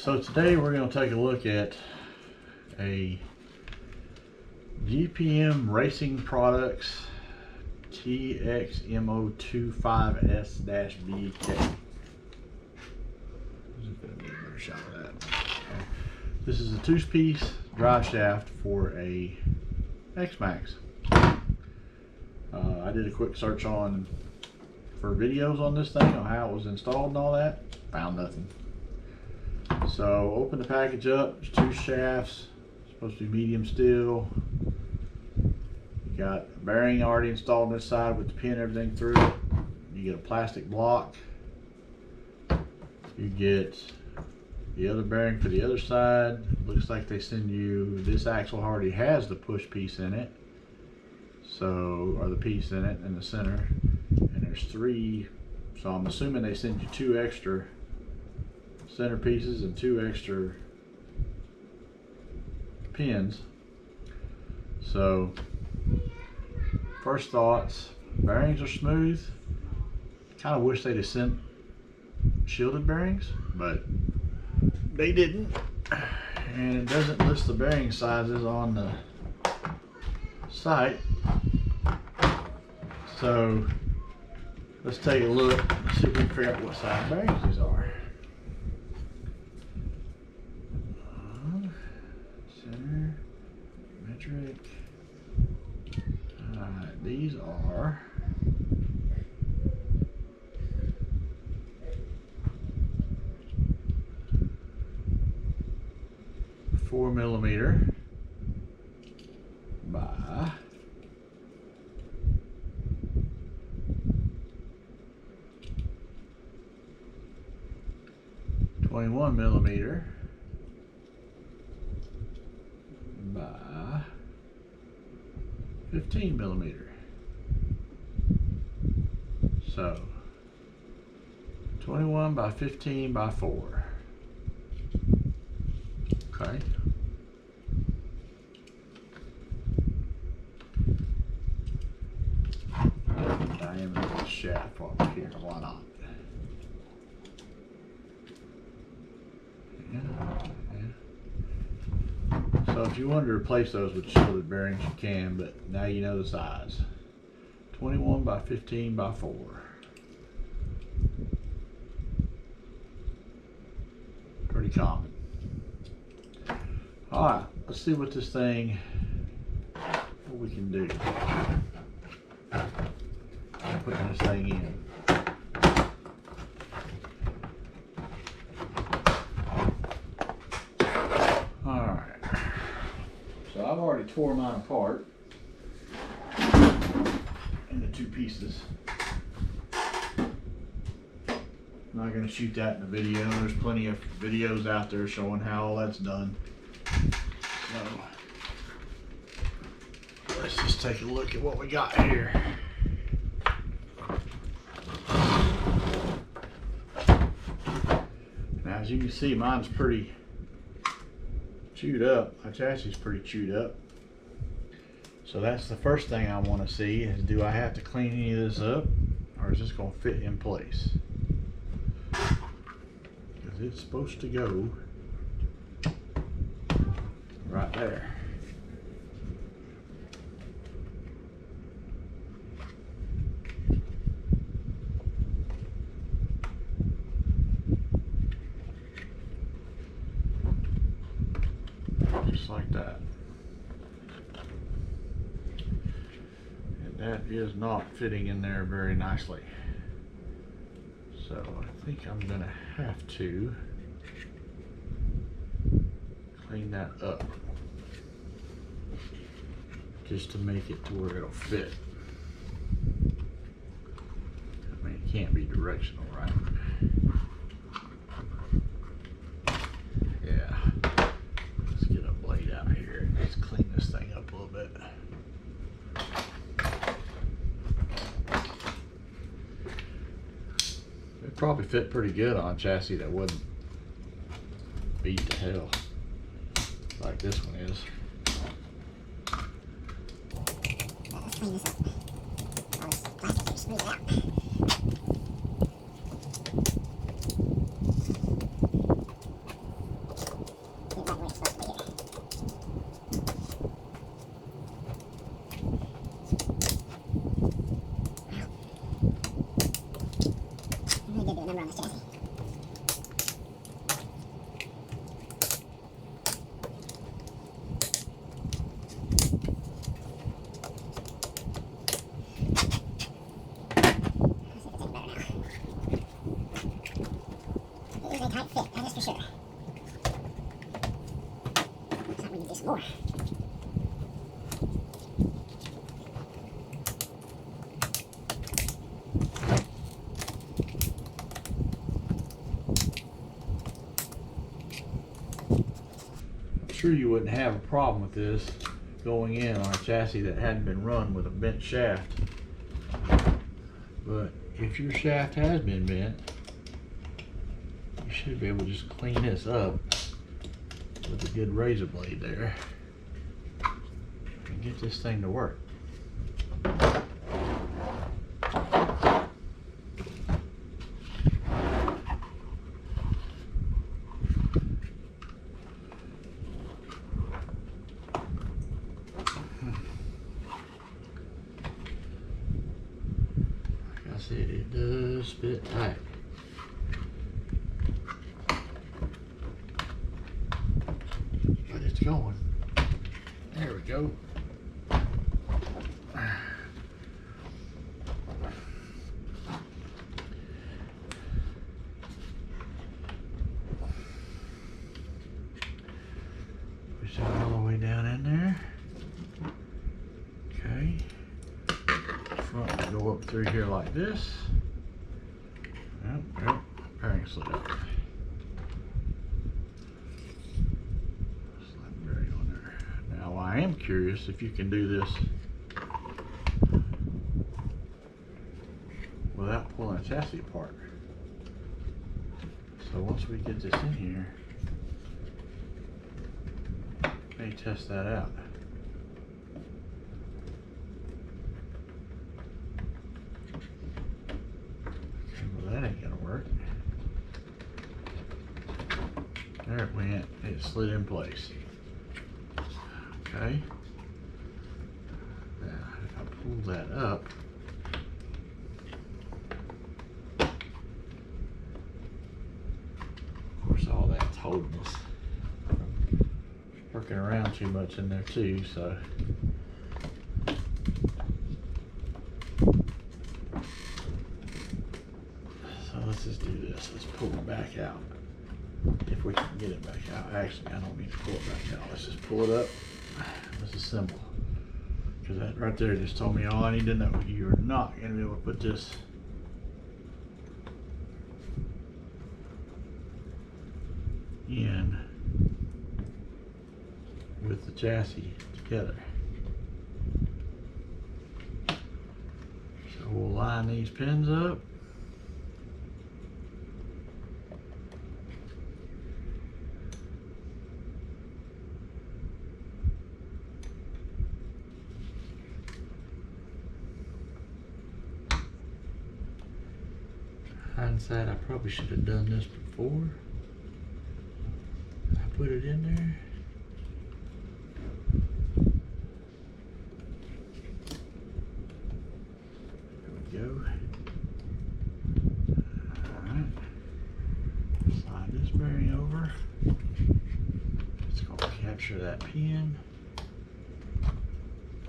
So today we're going to take a look at a GPM Racing Products TXMO25S-BK. This is a two-piece drive shaft for a X-Maxx. I did a quick search for videos on this thing, on how it was installed and all that. Found nothing. So open the package up. There's two shafts, supposed to be medium steel. You got a bearing already installed on this side with the pin and everything through it. You get a plastic block. You get the other bearing for the other side. Looks like they send you, this axle already has the push piece in it. So, or the piece in it in the center. And there's three, so I'm assuming they send you two extra center pieces and two extra pins. So, first thoughts, bearings are smooth. Kind of wish they'd have sent shielded bearings, but they didn't. And it doesn't list the bearing sizes on the site. So let's take a look and see if we can figure out what size bearings these are. Center, metric. Alright, these are 4mm by 21mm by 15mm. So 21 by 15 by 4. Okay. Diameter of the shaft while we're here, why not? So if you wanted to replace those with shielded bearings, you can, but now you know the size. 21 by 15 by 4. Pretty common. Alright, let's see what we can do. Putting this thing in. Alright. So I've already tore mine apart into two pieces. I'm not going to shoot that in the video. There's plenty of videos out there showing how all that's done. So let's just take a look at what we got here. Now, as you can see, mine's pretty chewed up. My chassis is pretty chewed up. So that's the first thing I want to see is, do I have to clean any of this up, or is this going to fit in place? Because it's supposed to go right there. Just like that. And that is not fitting in there very nicely. So I think I'm gonna have to clean that up just to make it to where it'll fit. I mean, it can't be directional, right? Yeah. Let's get a blade out here and just clean this thing up a little bit. It probably fit pretty good on a chassis that wouldn't beat to hell like this one is. Let's clean this up. All this plastic, smooth it out. some more. I'm sure you wouldn't have a problem with this going in on a chassis that hadn't been run with a bent shaft. But if your shaft has been bent, you should be able to just clean this up with a good razor blade there and get this thing to work. Like I said, it does fit tight. But it's going. There we go. Push it all the way down in there. Okay. Front will go up through here like this. Yep, bearing slid up. Slide bearing on there. Now I am curious if you can do this without pulling a chassis apart. So once we get this in here, may test that out. Okay, well that ain't gonna work. There it went, it slid in place. Okay. Now if I pull that up, of course all that's holding us working around too much in there too, so let's just do this. Let's pull it back out if we can get it back out. Actually, I don't need to pull it back out. Let's just pull it up. Let's assemble, because that right there just told me all I need to know. You're not going to be able to put this in with the chassis together. So we'll line these pins up. Hindsight, I probably should have done this before I put it in there. There we go. Alright. Slide this bearing over. It's going to capture that pin.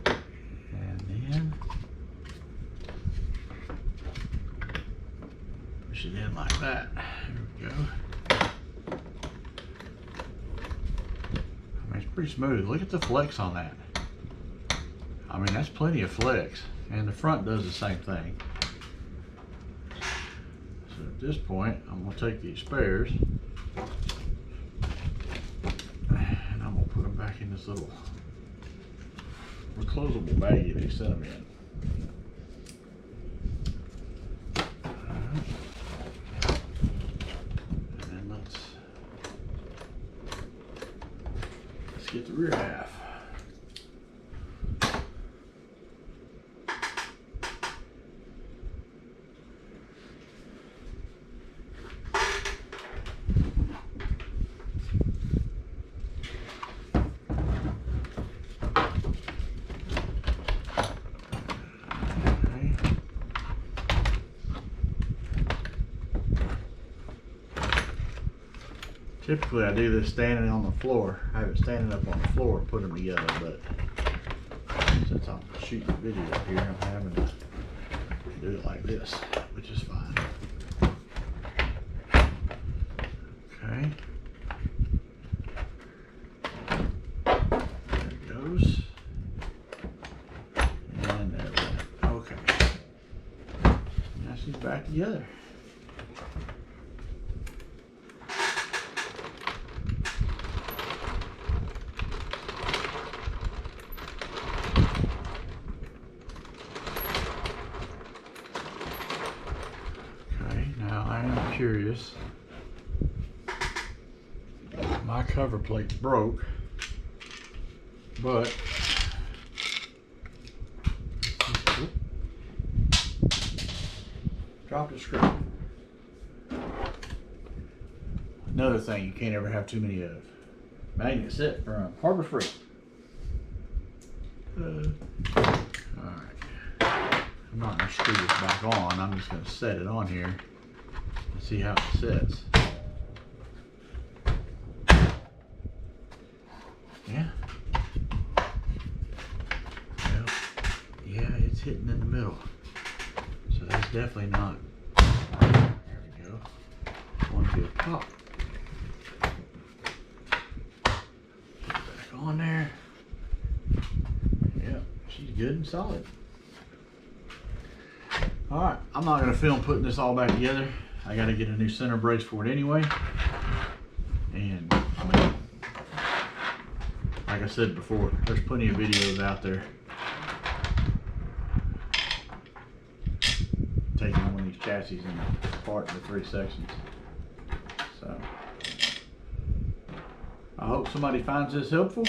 And then push it in like that. There we go. I mean, it's pretty smooth. Look at the flex on that. I mean, that's plenty of flex. And the front does the same thing. So at this point, I'm going to take these spares and I'm going to put them back in this little reclosable baggie they sent them in. Get the rear half. Typically I do this standing on the floor. I have it standing up on the floor and put them together, but since I'm shooting a video here, I'm having to do it like this, which is fine. Okay. together. Okay, now I am curious. My cover plate's broke, but dropped a screw. Another thing you can't ever have too many of. Magnet set from Harbor Freight. Alright. I'm not going to screw this back on. I'm just going to set it on here and see how it sets. Yeah. Well, yeah, it's hitting in the middle. So that's definitely not. There we go. One good pop. Put it back on there. Yep, she's good and solid. Alright, I'm not going to film putting this all back together. I got to get a new center brace for it anyway. And I mean, like I said before, there's plenty of videos out there taking one of these chassis and apart into 3 sections. So I hope somebody finds this helpful.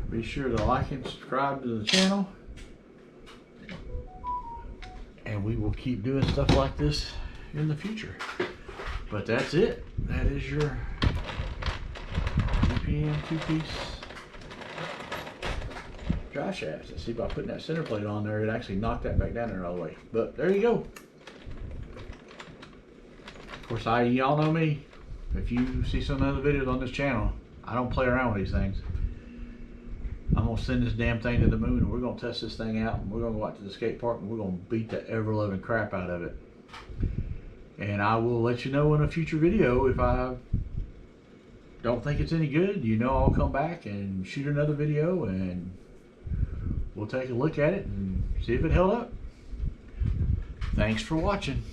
Be sure to like and subscribe to the channel, and we will keep doing stuff like this in the future. But that's it. That is your GPM 2-piece drive shaft. See, by putting that center plate on there, it actually knocked that back down there all the way. But there you go. Of course, y'all know me. If you see some other videos on this channel, I don't play around with these things. I'm gonna send this damn thing to the moon, and we're gonna test this thing out, and we're gonna go out to the skate park, and we're gonna beat the ever-loving crap out of it. And I will let you know in a future video if I don't think it's any good. You know, I'll come back and shoot another video, and we'll take a look at it and see if it held up. Thanks for watching.